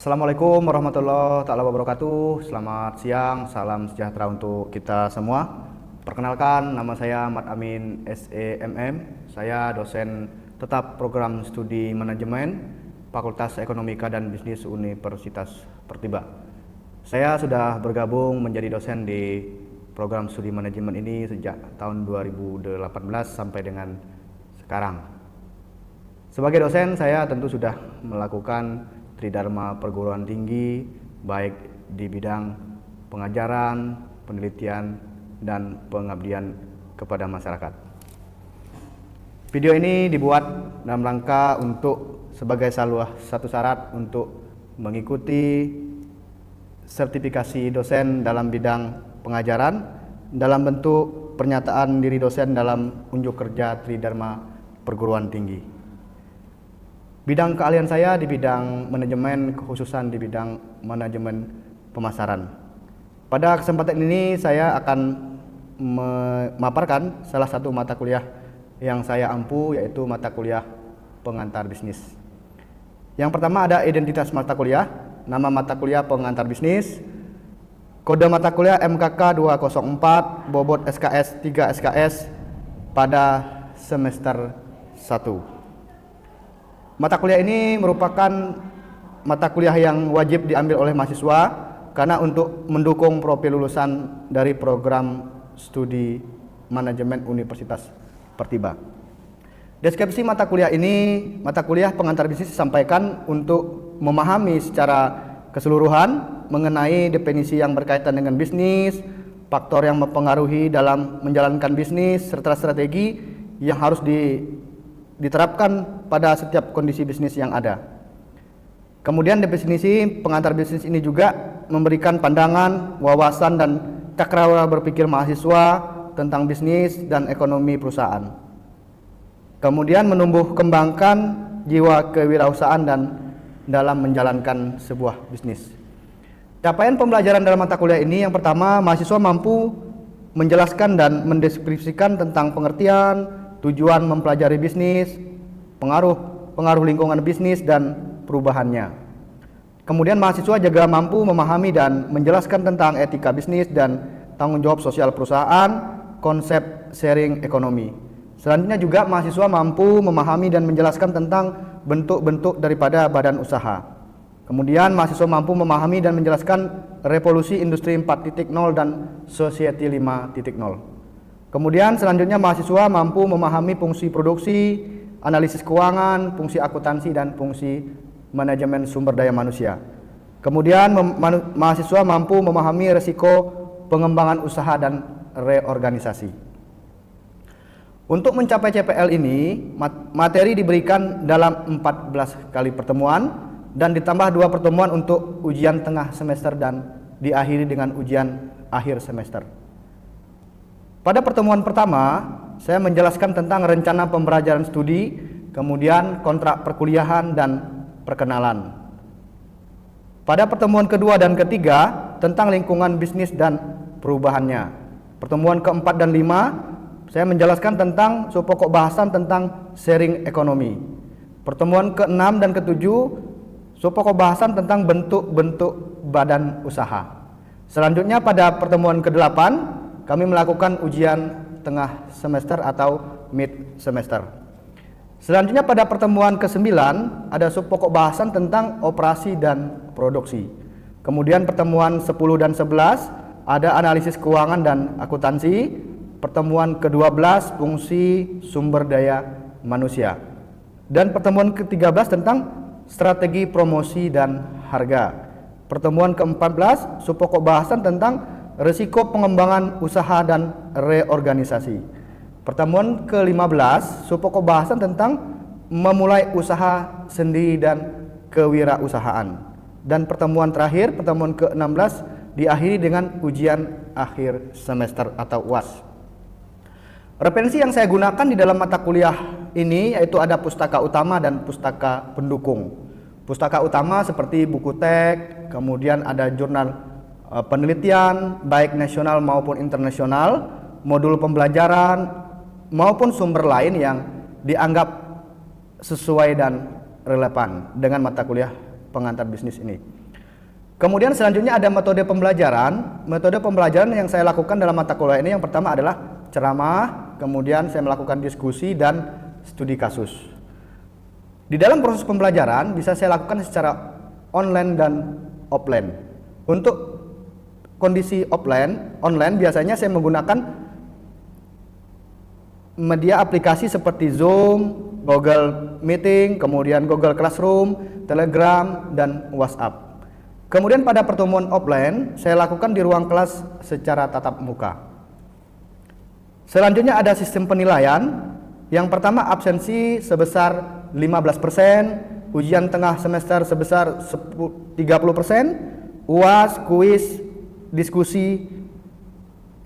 Assalamualaikum warahmatullahi taala wabarakatuh. Selamat siang, salam sejahtera untuk kita semua. Perkenalkan, nama saya Ahmad Amin SEMM. Saya dosen tetap program studi manajemen Fakultas Ekonomika dan Bisnis Universitas Pertiba. Saya sudah bergabung menjadi dosen di program studi manajemen ini sejak tahun 2018 sampai dengan sekarang. Sebagai dosen, saya tentu sudah melakukan tridharma perguruan tinggi, baik di bidang pengajaran, penelitian, dan pengabdian kepada masyarakat. Video ini dibuat dalam rangka untuk sebagai satu syarat untuk mengikuti sertifikasi dosen dalam bidang pengajaran dalam bentuk pernyataan diri dosen dalam unjuk kerja tridharma perguruan tinggi. Bidang keahlian saya di bidang manajemen, kekhususan di bidang manajemen pemasaran. Pada kesempatan ini saya akan memaparkan salah satu mata kuliah yang saya ampu, yaitu mata kuliah pengantar bisnis. Yang pertama ada identitas mata kuliah, nama mata kuliah pengantar bisnis, kode mata kuliah MKK 204, bobot SKS 3 SKS pada semester 1. Mata kuliah ini merupakan mata kuliah yang wajib diambil oleh mahasiswa karena untuk mendukung profil lulusan dari program studi manajemen Universitas Pertiba. Deskripsi mata kuliah ini, mata kuliah pengantar bisnis disampaikan untuk memahami secara keseluruhan mengenai definisi yang berkaitan dengan bisnis, faktor yang mempengaruhi dalam menjalankan bisnis, serta strategi yang harus diterapkan pada setiap kondisi bisnis yang ada. Kemudian definisi pengantar bisnis ini juga memberikan pandangan, wawasan, dan cakrawala berpikir mahasiswa tentang bisnis dan ekonomi perusahaan. Kemudian menumbuh kembangkan jiwa kewirausahaan dan dalam menjalankan sebuah bisnis. Capaian pembelajaran dalam mata kuliah ini, yang pertama, mahasiswa mampu menjelaskan dan mendeskripsikan tentang pengertian, tujuan mempelajari bisnis, pengaruh lingkungan bisnis, dan perubahannya. Kemudian mahasiswa juga mampu memahami dan menjelaskan tentang etika bisnis dan tanggung jawab sosial perusahaan, konsep sharing ekonomi. Selanjutnya juga mahasiswa mampu memahami dan menjelaskan tentang bentuk-bentuk daripada badan usaha. Kemudian mahasiswa mampu memahami dan menjelaskan revolusi industri 4.0 dan society 5.0. Kemudian selanjutnya mahasiswa mampu memahami fungsi produksi, analisis keuangan, fungsi akuntansi, dan fungsi manajemen sumber daya manusia. Kemudian mahasiswa mampu memahami risiko pengembangan usaha dan reorganisasi. Untuk mencapai CPL ini, materi diberikan dalam 14 kali pertemuan dan ditambah 2 pertemuan untuk ujian tengah semester dan diakhiri dengan ujian akhir semester. Pada pertemuan pertama, saya menjelaskan tentang rencana pembelajaran studi, kemudian kontrak perkuliahan dan perkenalan. Pada pertemuan kedua dan ketiga, tentang lingkungan bisnis dan perubahannya. Pertemuan keempat dan 5, saya menjelaskan tentang pokok bahasan tentang sharing ekonomi. Pertemuan ke-6 dan ke-7, pokok bahasan tentang bentuk-bentuk badan usaha. Selanjutnya pada pertemuan ke-8, kami melakukan ujian tengah semester atau mid semester. Selanjutnya pada pertemuan ke-9 ada pokok bahasan tentang operasi dan produksi. Kemudian pertemuan 10 dan 11 ada analisis keuangan dan akuntansi. Pertemuan ke-12 fungsi sumber daya manusia. Dan pertemuan ke-13 tentang strategi promosi dan harga. Pertemuan ke-14 pokok bahasan tentang risiko pengembangan usaha dan reorganisasi. Pertemuan ke-15 pokok bahasan tentang memulai usaha sendiri dan kewirausahaan. Dan pertemuan terakhir, pertemuan ke-16 diakhiri dengan ujian akhir semester atau UAS. Referensi yang saya gunakan di dalam mata kuliah ini yaitu ada pustaka utama dan pustaka pendukung. Pustaka utama seperti buku teks, kemudian ada jurnal penelitian baik nasional maupun internasional, modul pembelajaran maupun sumber lain yang dianggap sesuai dan relevan dengan mata kuliah pengantar bisnis ini. Kemudian selanjutnya ada metode pembelajaran. Metode pembelajaran yang saya lakukan dalam mata kuliah ini yang pertama adalah ceramah, kemudian saya melakukan diskusi dan studi kasus. Di dalam proses pembelajaran bisa saya lakukan secara online dan offline. Untuk kondisi online biasanya saya menggunakan media aplikasi seperti Zoom, Google Meeting, kemudian Google Classroom, Telegram, dan WhatsApp. Kemudian pada pertemuan offline, saya lakukan di ruang kelas secara tatap muka. Selanjutnya ada sistem penilaian. Yang pertama absensi sebesar 15%, ujian tengah semester sebesar 30%, UAS, kuis, diskusi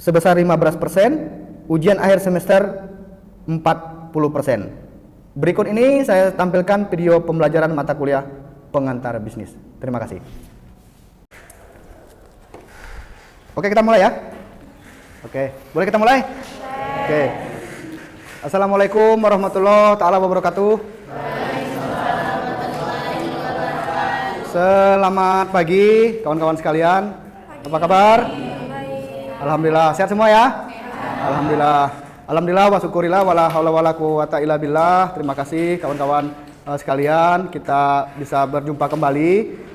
sebesar 15%, ujian akhir semester 40%. Berikut ini saya tampilkan video pembelajaran mata kuliah pengantar bisnis. Terima kasih. Oke, kita mulai ya. Oke, boleh kita mulai? Oke. Assalamualaikum warahmatullahi taala wabarakatuh. Selamat pagi kawan-kawan sekalian. Apa kabar? Alhamdulillah, sehat semua ya? Alhamdulillah wa syukurillah wala haula wala quwata illa billah. Terima kasih kawan-kawan sekalian, kita bisa berjumpa kembali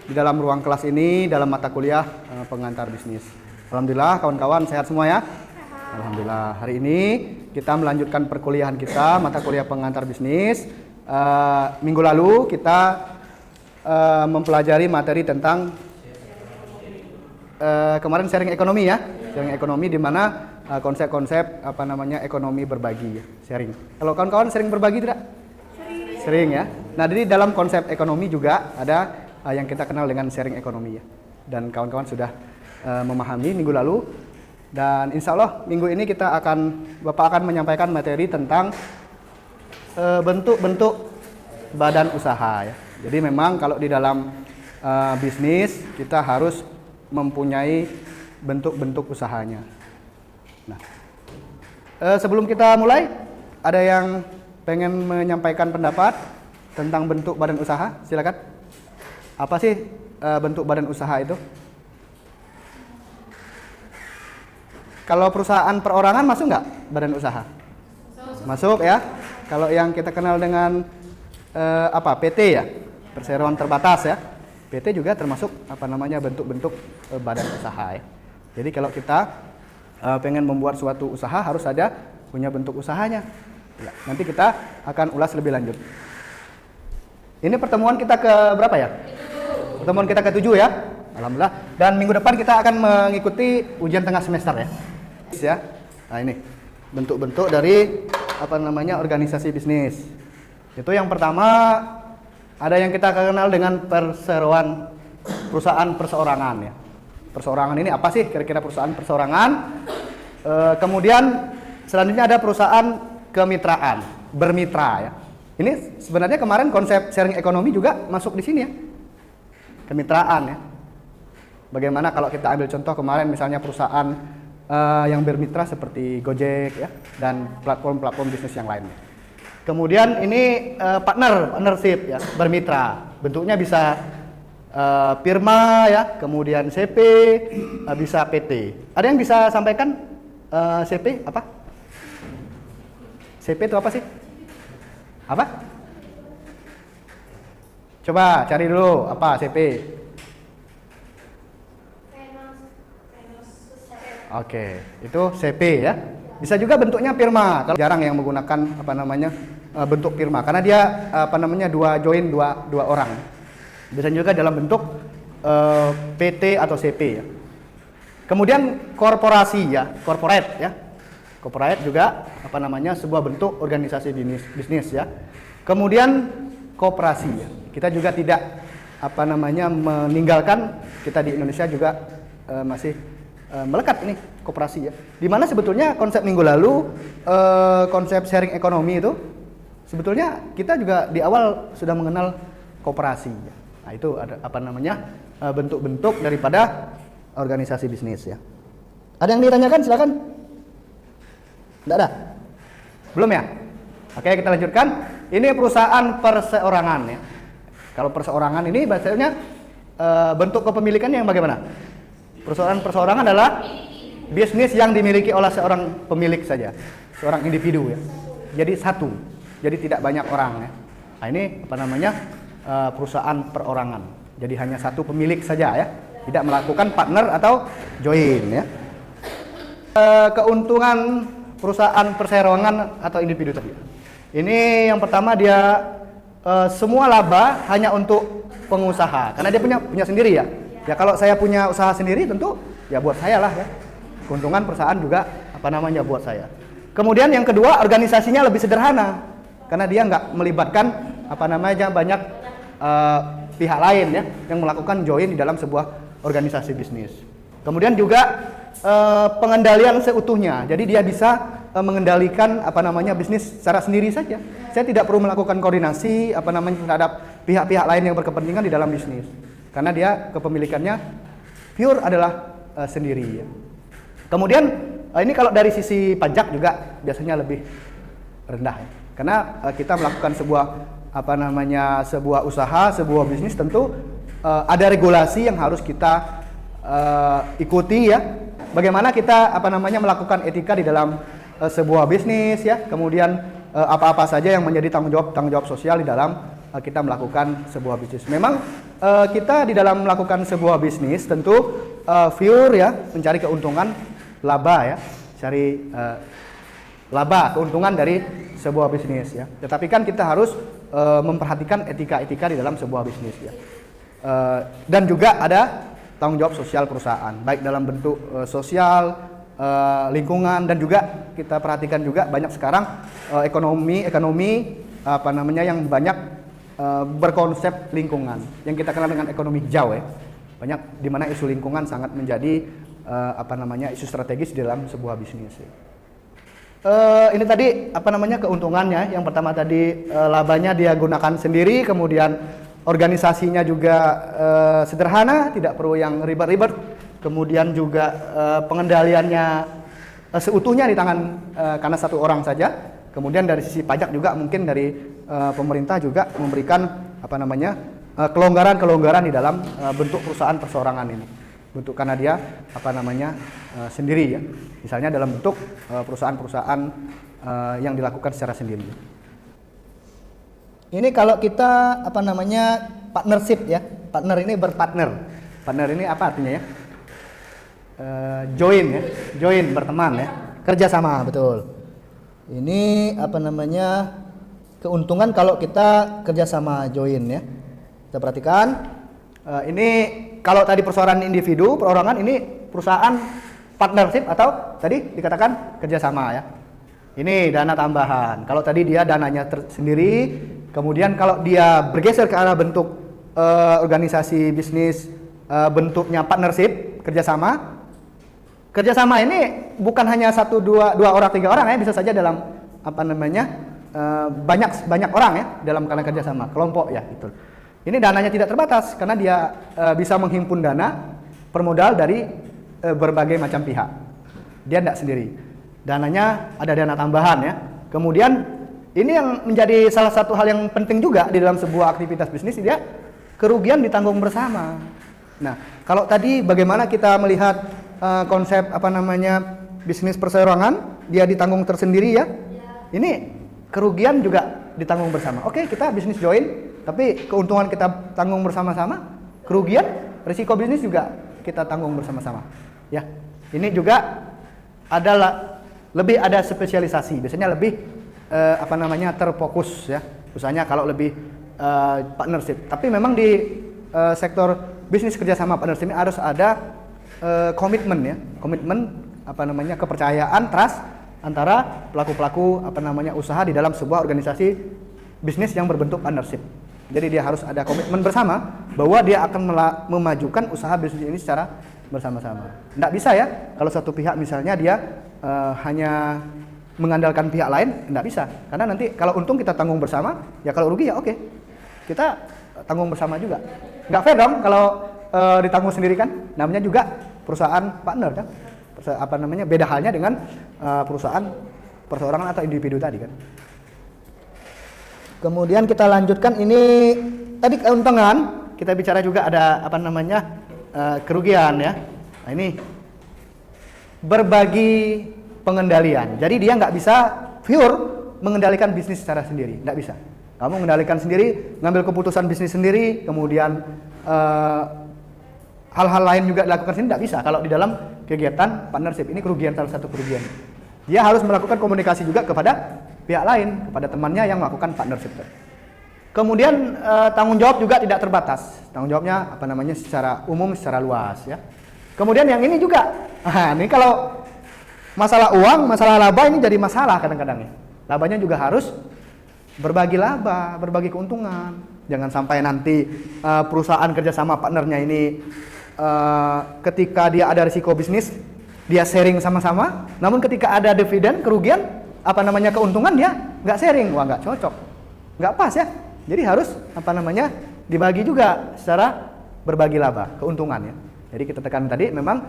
di dalam ruang kelas ini dalam mata kuliah pengantar bisnis. Alhamdulillah kawan-kawan sehat semua ya? Alhamdulillah. Hari ini kita melanjutkan perkuliahan kita mata kuliah pengantar bisnis. Minggu lalu kita mempelajari materi tentang kemarin sharing ekonomi ya. Sharing ekonomi di mana konsep-konsep ekonomi berbagi ya, sharing. Kalau kawan-kawan sering berbagi tidak? Sering ya. Nah, jadi dalam konsep ekonomi juga ada yang kita kenal dengan sharing ekonomi ya. Dan kawan-kawan sudah memahami minggu lalu, dan insya Allah minggu ini Bapak akan menyampaikan materi tentang bentuk-bentuk badan usaha ya. Jadi memang kalau di dalam bisnis kita harus mempunyai bentuk-bentuk usahanya. Nah, sebelum kita mulai, ada yang pengen menyampaikan pendapat tentang bentuk badan usaha? Silakan. Apa sih bentuk badan usaha itu? Kalau perusahaan perorangan masuk nggak badan usaha? Masuk ya. Kalau yang kita kenal dengan PT ya, perseroan terbatas ya. PT juga termasuk bentuk-bentuk badan usaha ya. Jadi kalau kita pengen membuat suatu usaha harus ada punya bentuk usahanya. Ya, nanti kita akan ulas lebih lanjut. Ini pertemuan kita ke berapa ya? Pertemuan kita ke-7 ya. Alhamdulillah. Dan minggu depan kita akan mengikuti ujian tengah semester ya. Ya. Nah, ini bentuk-bentuk dari organisasi bisnis. Itu yang pertama, ada yang kita kenal dengan perseroan, perusahaan perseorangan ya. Perseorangan ini apa sih kira-kira perusahaan perseorangan? Kemudian selanjutnya ada perusahaan kemitraan, bermitra ya. Ini sebenarnya kemarin konsep sharing ekonomi juga masuk di sini ya. Kemitraan ya. Bagaimana kalau kita ambil contoh kemarin misalnya perusahaan yang bermitra seperti Gojek ya, dan platform-platform bisnis yang lainnya. Kemudian ini partnership ya, bermitra. Bentuknya bisa firma ya, kemudian CP, bisa PT. Ada yang bisa sampaikan CP apa? CP itu apa sih? Apa? Coba cari dulu apa CP. Oke, itu CP ya. Bisa juga bentuknya firma. Kalau jarang yang menggunakan bentuk firma karena dia dua orang. Bisa juga dalam bentuk PT atau CP ya. Kemudian korporasi ya, corporate ya. Corporate juga sebuah bentuk organisasi bisnis ya. Kemudian koperasi ya. Kita juga tidak meninggalkan, kita di Indonesia juga masih melekat ini koperasi ya. Dimana sebetulnya konsep minggu lalu konsep sharing ekonomi itu sebetulnya kita juga di awal sudah mengenal koperasi ya. Nah, itu ada bentuk-bentuk daripada organisasi bisnis ya. Ada yang ditanyakan silakan. Tidak ada? Belum ya? Oke, kita lanjutkan. Ini perusahaan perseorangan ya. Kalau perseorangan ini bahasanya bentuk kepemilikannya yang bagaimana? Perseorangan adalah bisnis yang dimiliki oleh seorang pemilik saja, seorang individu ya. Jadi satu, jadi tidak banyak orang ya. Nah ini apa namanya perusahaan perorangan. Jadi hanya satu pemilik saja ya, tidak melakukan partner atau join ya. Keuntungan perusahaan perseroangan atau individu tadi. Ini yang pertama dia semua laba hanya untuk pengusaha, karena dia punya sendiri ya. Ya kalau saya punya usaha sendiri tentu ya buat saya lah ya. Keuntungan perusahaan juga apa namanya buat saya. Kemudian yang kedua organisasinya lebih sederhana, karena dia nggak melibatkan apa namanya banyak pihak lain ya yang melakukan join di dalam sebuah organisasi bisnis. Kemudian juga pengendalian seutuhnya, jadi dia bisa mengendalikan apa namanya bisnis secara sendiri saja. Saya tidak perlu melakukan koordinasi apa namanya terhadap pihak-pihak lain yang berkepentingan di dalam bisnis, karena dia kepemilikannya pure adalah sendiri. Ya. Kemudian ini kalau dari sisi pajak juga biasanya lebih rendah, ya. Karena kita melakukan sebuah apa namanya sebuah usaha, sebuah bisnis tentu ada regulasi yang harus kita ikuti ya. Bagaimana kita apa namanya melakukan etika di dalam sebuah bisnis ya. Kemudian apa-apa saja yang menjadi tanggung jawab sosial di dalam kita melakukan sebuah bisnis. Memang kita di dalam melakukan sebuah bisnis tentu pure ya mencari keuntungan laba ya, cari laba keuntungan dari sebuah bisnis ya. Tetapi kan kita harus memperhatikan etika-etika di dalam sebuah bisnis ya. Dan juga ada tanggung jawab sosial perusahaan, baik dalam bentuk sosial, lingkungan, dan juga kita perhatikan juga banyak sekarang ekonomi apa namanya yang banyak berkonsep lingkungan, yang kita kenal dengan ekonomi hijau ya. Banyak di mana isu lingkungan sangat menjadi apa namanya isu strategis dalam sebuah bisnis. Ini tadi apa namanya keuntungannya. Yang pertama tadi labanya dia gunakan sendiri, kemudian organisasinya juga sederhana, tidak perlu yang ribet-ribet. Kemudian juga pengendaliannya seutuhnya di tangan karena satu orang saja. Kemudian dari sisi pajak juga mungkin dari pemerintah juga memberikan apa namanya kelonggaran-kelonggaran di dalam bentuk perusahaan perseorangan ini. Bentuk karena dia apa namanya sendiri ya. Misalnya dalam bentuk perusahaan-perusahaan yang dilakukan secara sendiri. Ini kalau kita apa namanya partnership ya. Partner ini berpartner. Partner ini apa artinya ya? Join ya. Join berteman ya. Kerjasama betul. Ini apa namanya keuntungan kalau kita kerjasama join ya. Kita perhatikan ini kalau tadi perseorangan individu, perorangan ini perusahaan partnership atau tadi dikatakan kerjasama ya. Ini dana tambahan. Kalau tadi dia dananya sendiri, kemudian kalau dia bergeser ke arah bentuk organisasi bisnis bentuknya partnership, kerjasama. Kerjasama ini bukan hanya satu dua orang tiga orang ya, bisa saja dalam apa namanya banyak orang ya dalam karena kerjasama kelompok ya itu. Ini dananya tidak terbatas karena dia bisa menghimpun dana permodal dari berbagai macam pihak. Dia tidak sendiri. Dananya ada dana tambahan ya. Kemudian ini yang menjadi salah satu hal yang penting juga di dalam sebuah aktivitas bisnis, dia kerugian ditanggung bersama. Nah, kalau tadi bagaimana kita melihat konsep apa namanya bisnis perseorangan, dia ditanggung tersendiri ya. Ini kerugian juga ditanggung bersama. Oke, kita bisnis join, tapi keuntungan kita tanggung bersama-sama, kerugian, risiko bisnis juga kita tanggung bersama-sama. Ya, ini juga adalah lebih ada spesialisasi, biasanya lebih apa namanya terfokus ya. Usahanya kalau lebih partnership. Tapi memang di sektor bisnis kerjasama partnership ini harus ada komitmen ya, komitmen apa namanya kepercayaan, trust antara pelaku-pelaku apa namanya usaha di dalam sebuah organisasi bisnis yang berbentuk partnership. Jadi dia harus ada komitmen bersama bahwa dia akan memajukan usaha bisnis ini secara bersama-sama. Tidak bisa ya kalau satu pihak misalnya dia hanya mengandalkan pihak lain, tidak bisa. Karena nanti kalau untung kita tanggung bersama, ya kalau rugi ya oke, kita tanggung bersama juga. Nggak fair dong kalau ditanggung sendiri kan. Namanya juga perusahaan partner kan. Apa namanya beda halnya dengan perusahaan perseorangan atau individu tadi kan. Kemudian kita lanjutkan ini tadi keuntungan kita bicara juga ada apa namanya kerugian ya. Nah ini berbagi pengendalian. Jadi dia nggak bisa pure mengendalikan bisnis secara sendiri, nggak bisa. Kamu mengendalikan sendiri, ngambil keputusan bisnis sendiri, kemudian hal-hal lain juga dilakukan sendiri, nggak bisa. Kalau di dalam kegiatan partnership ini kerugian, salah satu kerugian. Dia harus melakukan komunikasi juga kepada pihak lain, kepada temannya yang melakukan partnership. Kemudian tanggung jawab juga tidak terbatas. Tanggung jawabnya apa namanya secara umum, secara luas ya. Kemudian yang ini juga, ini kalau masalah uang, masalah laba ini jadi masalah kadang-kadang ya. Labanya juga harus berbagi laba, berbagi keuntungan. Jangan sampai nanti perusahaan kerjasama partnernya ini ketika dia ada risiko bisnis, dia sharing sama-sama. Namun ketika ada dividen, kerugian, apa namanya keuntungan dia nggak sharing, wah nggak cocok, nggak pas ya. Jadi harus apa namanya dibagi juga secara berbagi laba, keuntungan ya. Jadi kita tekan tadi memang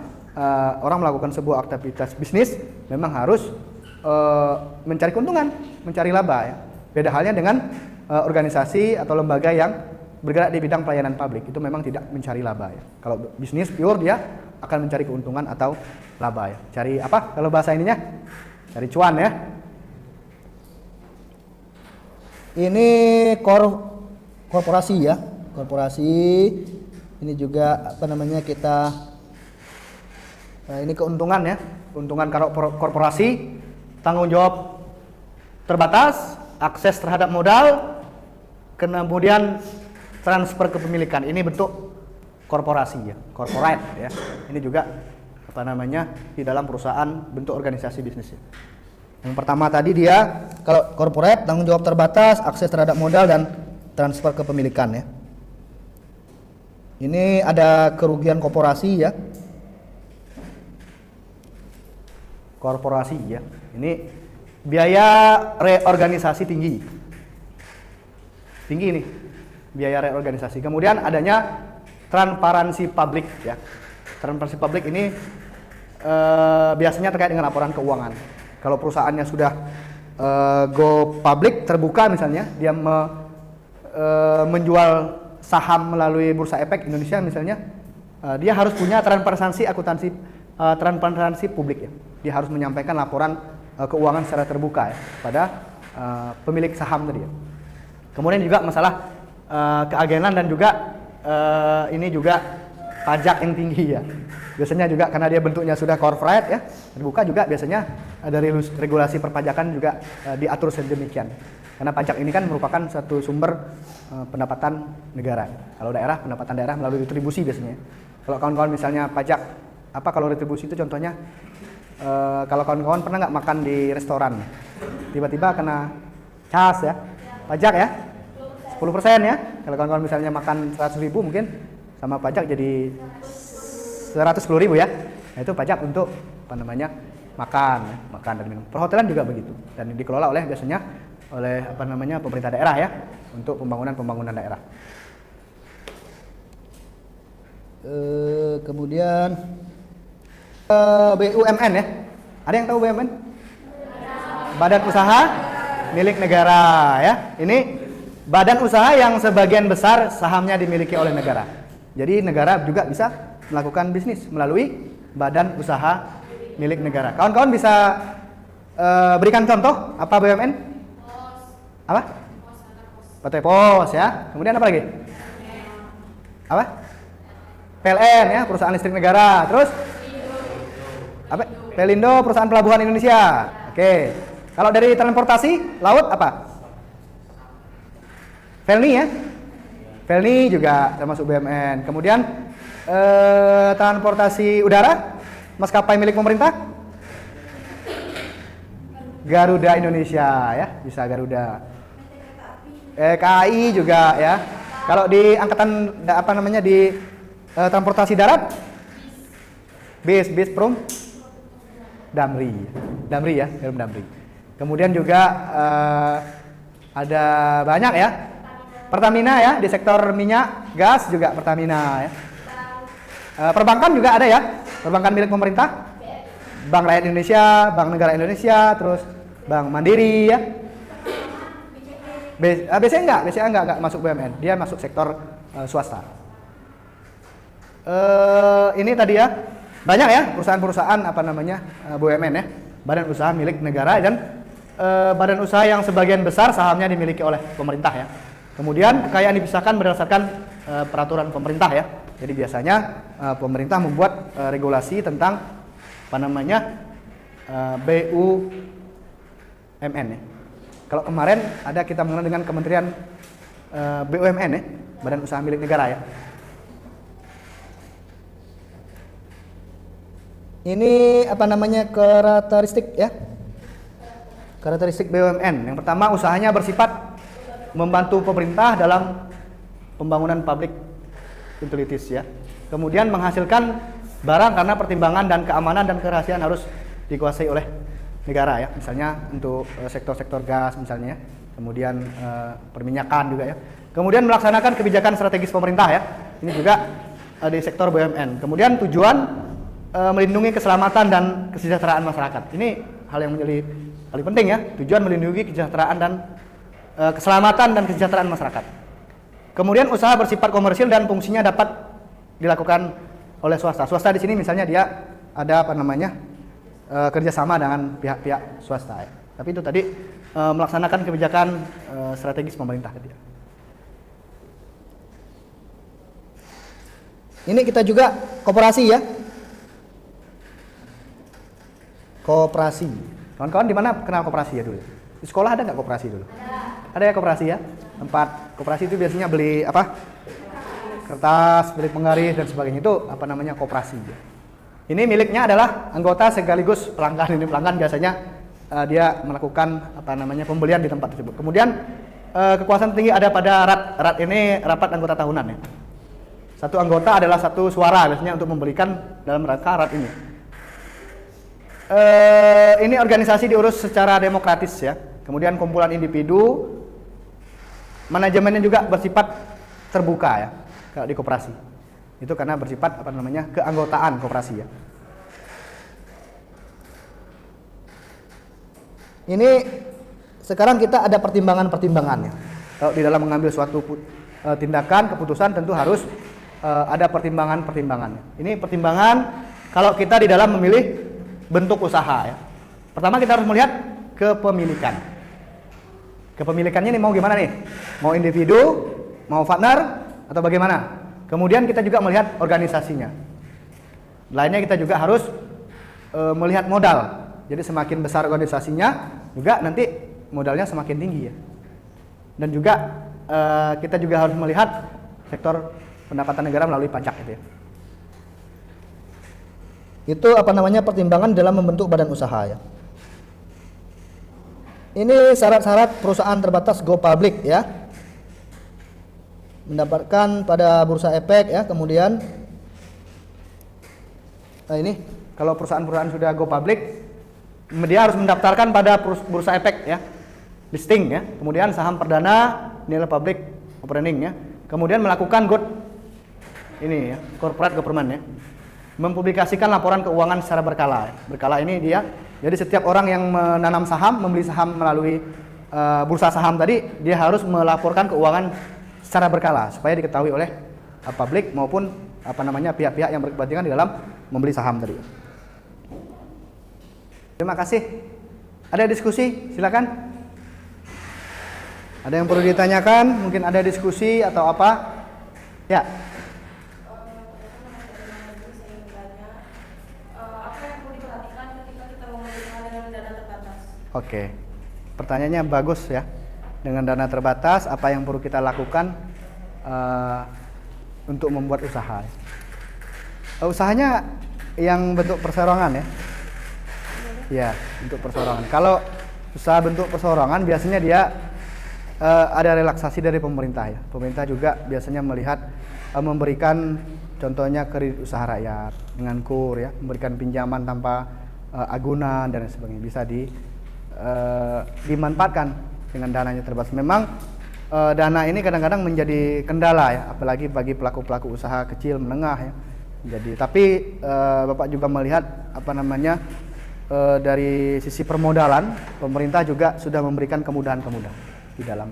orang melakukan sebuah aktivitas bisnis memang harus mencari keuntungan, mencari laba ya. Beda halnya dengan organisasi atau lembaga yang bergerak di bidang pelayanan publik, itu memang tidak mencari laba ya. Kalau bisnis pure dia akan mencari keuntungan atau laba ya. Cari apa kalau bahasa ininya? Cari cuan ya. Ini korporasi ya, korporasi ini juga apa namanya kita ini keuntungan ya, keuntungan kalau korporasi, tanggung jawab terbatas, akses terhadap modal, kemudian transfer kepemilikan. Ini bentuk korporasi ya, corporate ya. Ini juga apa namanya di dalam perusahaan bentuk organisasi bisnis ya. Yang pertama tadi dia kalau corporate tanggung jawab terbatas, akses terhadap modal dan transfer kepemilikan ya. Ini ada kerugian korporasi ya. Korporasi ya. Ini biaya reorganisasi tinggi. Tinggi nih. Biaya reorganisasi. Kemudian adanya transparansi publik ya. Transparansi publik ini biasanya terkait dengan laporan keuangan. Kalau perusahaannya sudah go public, terbuka misalnya, dia menjual saham melalui Bursa Efek Indonesia misalnya, dia harus punya transparansi akuntansi, transparansi publik ya. Dia harus menyampaikan laporan keuangan secara terbuka ya, pada pemilik saham tadi ya. Kemudian juga masalah keagenan dan juga ini juga pajak yang tinggi ya. Biasanya juga karena dia bentuknya sudah corporate ya, terbuka juga biasanya dari regulasi perpajakan juga diatur sedemikian. Karena pajak ini kan merupakan satu sumber pendapatan negara. Kalau daerah, pendapatan daerah melalui retribusi biasanya. Kalau kawan-kawan misalnya pajak, apa kalau retribusi itu contohnya, kalau kawan-kawan pernah nggak makan di restoran, tiba-tiba kena cas ya, pajak ya, 10% ya. Kalau kawan-kawan misalnya makan 100.000 mungkin sama pajak jadi 110.000 ya. Nah, itu pajak untuk apa namanya makan dan minum. Perhotelan juga begitu dan dikelola oleh biasanya oleh apa namanya pemerintah daerah ya untuk pembangunan daerah. Kemudian BUMN ya. Ada yang tahu BUMN? Badan Usaha Milik Negara ya. Ini badan usaha yang sebagian besar sahamnya dimiliki oleh negara. Jadi negara juga bisa melakukan bisnis melalui badan usaha milik negara. Kawan-kawan bisa berikan contoh apa BUMN? Apa? PT Pos ya. Kemudian apa lagi? Apa? PLN ya, perusahaan listrik negara. Terus? Apa? Pelindo, perusahaan pelabuhan Indonesia. Oke. Kalau dari transportasi laut apa? Pelni ya. Pelni juga termasuk BUMN. Kemudian transportasi udara, maskapai milik pemerintah? Garuda Indonesia ya, bisa Garuda. KAI juga ya. Kalau di angkatan apa namanya di transportasi darat, bis Prum Damri ya, Damri. Kemudian juga ada banyak ya. Pertamina ya, di sektor minyak, gas juga Pertamina ya. Perbankan juga ada ya, perbankan milik pemerintah, Bank Rakyat Indonesia, Bank Negara Indonesia, terus Bank Mandiri ya. BCA enggak masuk BUMN, dia masuk sektor swasta. Ini tadi ya, banyak ya perusahaan-perusahaan apa namanya BUMN ya, badan usaha milik negara, dan badan usaha yang sebagian besar sahamnya dimiliki oleh pemerintah ya. Kemudian kekayaan dipisahkan berdasarkan peraturan pemerintah ya. Jadi biasanya pemerintah membuat regulasi tentang apa namanya BUMN ya. Kalau kemarin ada kita mengenal dengan Kementerian BUMN ya, Badan Usaha Milik Negara ya. Ini apa namanya karakteristik ya? Karakteristik BUMN. Yang pertama, usahanya bersifat membantu pemerintah dalam pembangunan public utilities ya. Kemudian menghasilkan barang karena pertimbangan dan keamanan dan kerahasiaan harus dikuasai oleh negara ya. Misalnya untuk sektor-sektor gas misalnya ya. Kemudian perminyakan juga ya. Kemudian melaksanakan kebijakan strategis pemerintah ya. Ini juga di sektor BUMN. Kemudian tujuan melindungi keselamatan dan kesejahteraan masyarakat. Ini hal yang menjadi paling penting ya. Tujuan melindungi kesejahteraan dan keselamatan dan kesejahteraan masyarakat. Kemudian usaha bersifat komersil dan fungsinya dapat dilakukan oleh swasta. Swasta di sini misalnya dia ada apa namanya kerjasama dengan pihak-pihak swasta ya. Tapi itu tadi melaksanakan kebijakan strategis pemerintah tadi. Ini kita juga koperasi ya. Koperasi. Kawan-kawan di mana kenal koperasi ya dulu? Di sekolah ada nggak koperasi dulu? Ada ya koperasi ya. Tempat koperasi itu biasanya beli apa? Kertas, beli penggaris dan sebagainya, itu apa namanya koperasi. Ini miliknya adalah anggota sekaligus pelanggan. Ini pelanggan biasanya dia melakukan apa namanya pembelian di tempat tersebut. Kemudian kekuasaan tinggi ada pada RAT. RAT ini rapat anggota tahunan ya. Satu anggota adalah satu suara biasanya untuk memberikan dalam rangka RAT ini. Ini organisasi diurus secara demokratis ya. Kemudian kumpulan individu, manajemennya juga bersifat terbuka ya. Kalau di koperasi itu karena bersifat apa namanya keanggotaan koperasi ya. Ini sekarang kita ada pertimbangan-pertimbangannya. Kalau di dalam mengambil suatu tindakan keputusan tentu harus ada pertimbangan-pertimbangannya. Ini pertimbangan kalau kita di dalam memilih bentuk usaha ya. Pertama kita harus melihat kepemilikan. Kepemilikannya ini mau gimana nih? Mau individu, mau partner, atau bagaimana? Kemudian kita juga melihat organisasinya. Lainnya kita juga harus melihat modal. Jadi semakin besar organisasinya, juga nanti modalnya semakin tinggi ya. Dan juga kita juga harus melihat sektor pendapatan negara melalui pajak gitu ya. Itu apa namanya pertimbangan dalam membentuk badan usaha ya. Ini syarat-syarat perusahaan terbatas go public ya. Mendapatkan pada bursa efek ya. Kemudian ini kalau perusahaan-perusahaan sudah go public, dia harus mendaftarkan pada bursa efek ya, listing ya. Kemudian saham perdana, nilai public offering ya. Kemudian melakukan ini ya, corporate government ya. Mempublikasikan laporan keuangan secara berkala. Berkala ini dia, jadi setiap orang yang menanam saham, membeli saham melalui bursa saham tadi, dia harus melaporkan keuangan secara berkala supaya diketahui oleh publik maupun apa namanya pihak-pihak yang berkepentingan di dalam membeli saham tadi. Terima kasih. Ada diskusi? Silakan. Ada yang perlu ditanyakan? Mungkin ada diskusi atau apa? Ya. Oke, pertanyaannya bagus ya. Dengan dana terbatas, apa yang perlu kita lakukan untuk membuat usaha? Usahanya yang bentuk perserorongan ya. Ya, bentuk perserorongan. Kalau usaha bentuk perserorongan biasanya dia ada relaksasi dari pemerintah ya. Pemerintah juga biasanya melihat memberikan contohnya kredit usaha rakyat dengan KUR ya, memberikan pinjaman tanpa agunan dan sebagainya, bisa dimanfaatkan dengan dananya terbatas. Memang dana ini kadang-kadang menjadi kendala ya, apalagi bagi pelaku-pelaku usaha kecil menengah ya. Jadi tapi Bapak juga melihat apa namanya dari sisi permodalan, pemerintah juga sudah memberikan kemudahan-kemudahan di dalam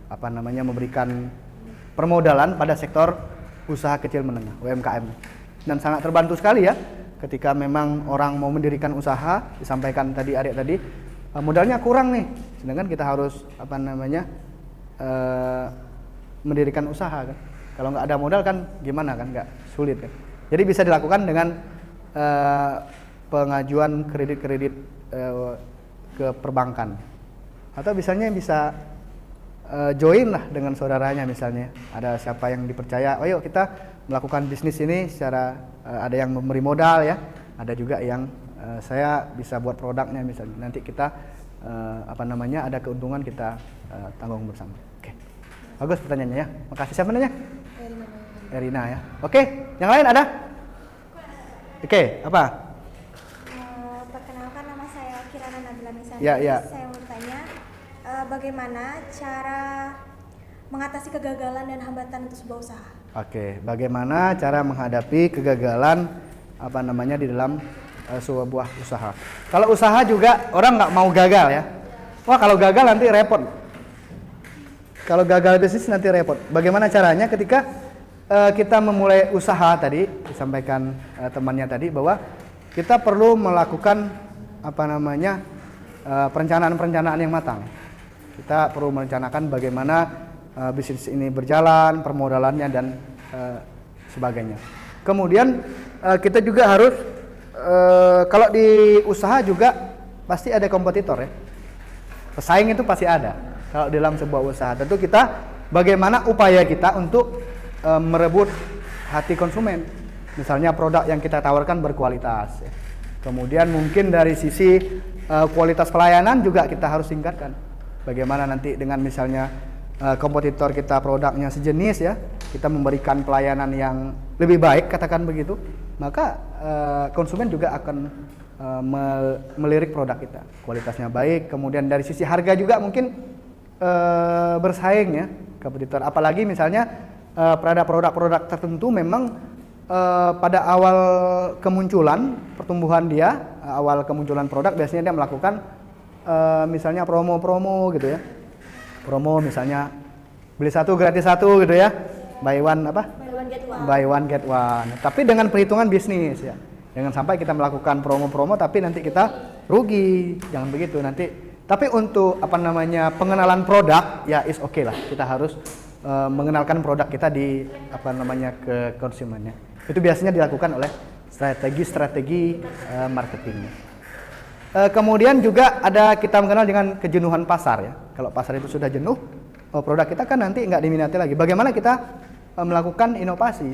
apa namanya memberikan permodalan pada sektor usaha kecil menengah (UMKM). Dan sangat terbantu sekali ya ketika memang orang mau mendirikan usaha, disampaikan tadi adik tadi modalnya kurang nih, sedangkan kita harus mendirikan usaha kan. Kalau nggak ada modal kan gimana kan, nggak, sulit kan. Jadi bisa dilakukan dengan pengajuan kredit-kredit ke perbankan, atau misalnya bisa join lah dengan saudaranya, misalnya ada siapa yang dipercaya, oh yuk kita melakukan bisnis ini secara ada yang memberi modal ya, ada juga yang saya bisa buat produknya misalnya, nanti kita ada keuntungan kita tanggung bersama. Oke, bagus pertanyaannya ya, makasih. Siapa namanya? Erina ya. Oke, yang lain ada? Oke, apa? Perkenalkan, nama saya Kirana Nabila Misani. Ya. Saya mau bertanya, bagaimana cara mengatasi kegagalan dan hambatan untuk sebuah usaha? Oke, bagaimana cara menghadapi kegagalan di dalam sebuah usaha? Kalau usaha juga orang nggak mau gagal ya. Wah, kalau gagal nanti repot. Kalau gagal bisnis nanti repot. Bagaimana caranya ketika kita memulai usaha tadi, disampaikan temannya tadi bahwa kita perlu melakukan perencanaan-perencanaan yang matang. Kita perlu merencanakan bagaimana bisnis ini berjalan, permodalannya dan sebagainya. Kemudian kita juga harus kalau di usaha juga pasti ada kompetitor ya. Pesaing itu pasti ada. Kalau dalam sebuah usaha, tentu kita bagaimana upaya kita untuk merebut hati konsumen. Misalnya produk yang kita tawarkan berkualitas ya. Kemudian mungkin dari sisi kualitas pelayanan juga kita harus tingkatkan. Bagaimana nanti dengan misalnya kompetitor kita produknya sejenis ya, kita memberikan pelayanan yang lebih baik, katakan begitu, maka konsumen juga akan melirik produk kita. Kualitasnya baik, kemudian dari sisi harga juga mungkin bersaing ya kompetitor. Apalagi misalnya pada produk-produk tertentu memang pada awal kemunculan pertumbuhan dia, awal kemunculan produk biasanya dia melakukan misalnya promo-promo gitu ya. Promo misalnya beli satu gratis satu gitu ya. Buy one Buy one get one. Tapi dengan perhitungan bisnis ya. Jangan sampai kita melakukan promo-promo tapi nanti kita rugi. Jangan begitu nanti. Tapi untuk pengenalan produk ya is okay lah. Kita harus mengenalkan produk kita ke konsumennya. Itu biasanya dilakukan oleh strategi marketing. Kemudian juga ada kita mengenal dengan kejenuhan pasar ya. Kalau pasar itu sudah jenuh, produk kita kan nanti nggak diminati lagi. Bagaimana kita melakukan inovasi,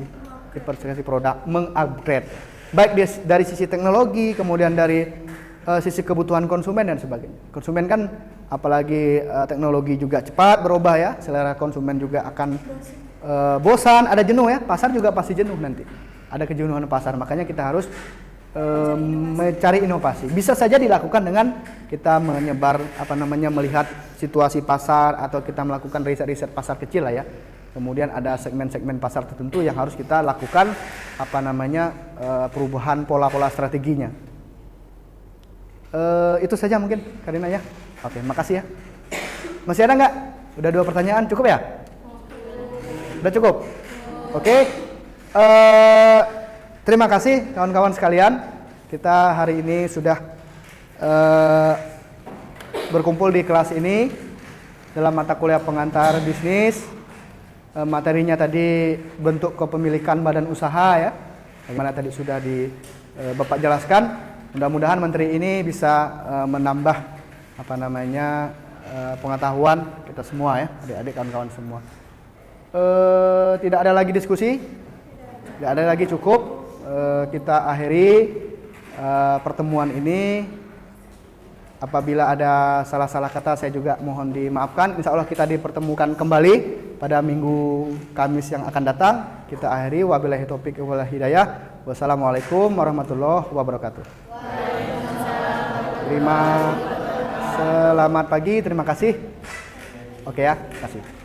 diversifikasi produk, mengupgrade, baik dari sisi teknologi, kemudian dari sisi kebutuhan konsumen dan sebagainya. Konsumen kan apalagi teknologi juga cepat berubah ya, selera konsumen juga akan bosan, ada jenuh ya, pasar juga pasti jenuh nanti. Ada kejenuhan pasar, makanya kita harus mencari inovasi. Bisa saja dilakukan dengan kita melihat situasi pasar atau kita melakukan riset-riset pasar kecil lah ya. Kemudian ada segmen-segmen pasar tertentu yang harus kita lakukan perubahan pola-pola strateginya. Itu saja mungkin Karina ya. Oke, makasih ya. Masih ada nggak? Udah 2 pertanyaan, cukup ya? Udah cukup? Oke. Terima kasih kawan-kawan sekalian. Kita hari ini sudah berkumpul di kelas ini dalam mata kuliah pengantar bisnis. Materinya tadi bentuk kepemilikan badan usaha ya. Bagaimana tadi sudah Bapak jelaskan. Mudah-mudahan menteri ini bisa menambah pengetahuan kita semua ya, adik-adik kawan-kawan semua. Tidak ada lagi diskusi, tidak ada lagi, cukup. Kita akhiri pertemuan ini. Apabila ada salah-salah kata saya juga mohon dimaafkan. Insya Allah kita dipertemukan kembali pada minggu Kamis yang akan datang. Kita akhiri. Wabillahi taufiq wal hidayah. Wassalamualaikum warahmatullahi wabarakatuh. Selamat pagi, terima kasih. Oke ya, terima kasih.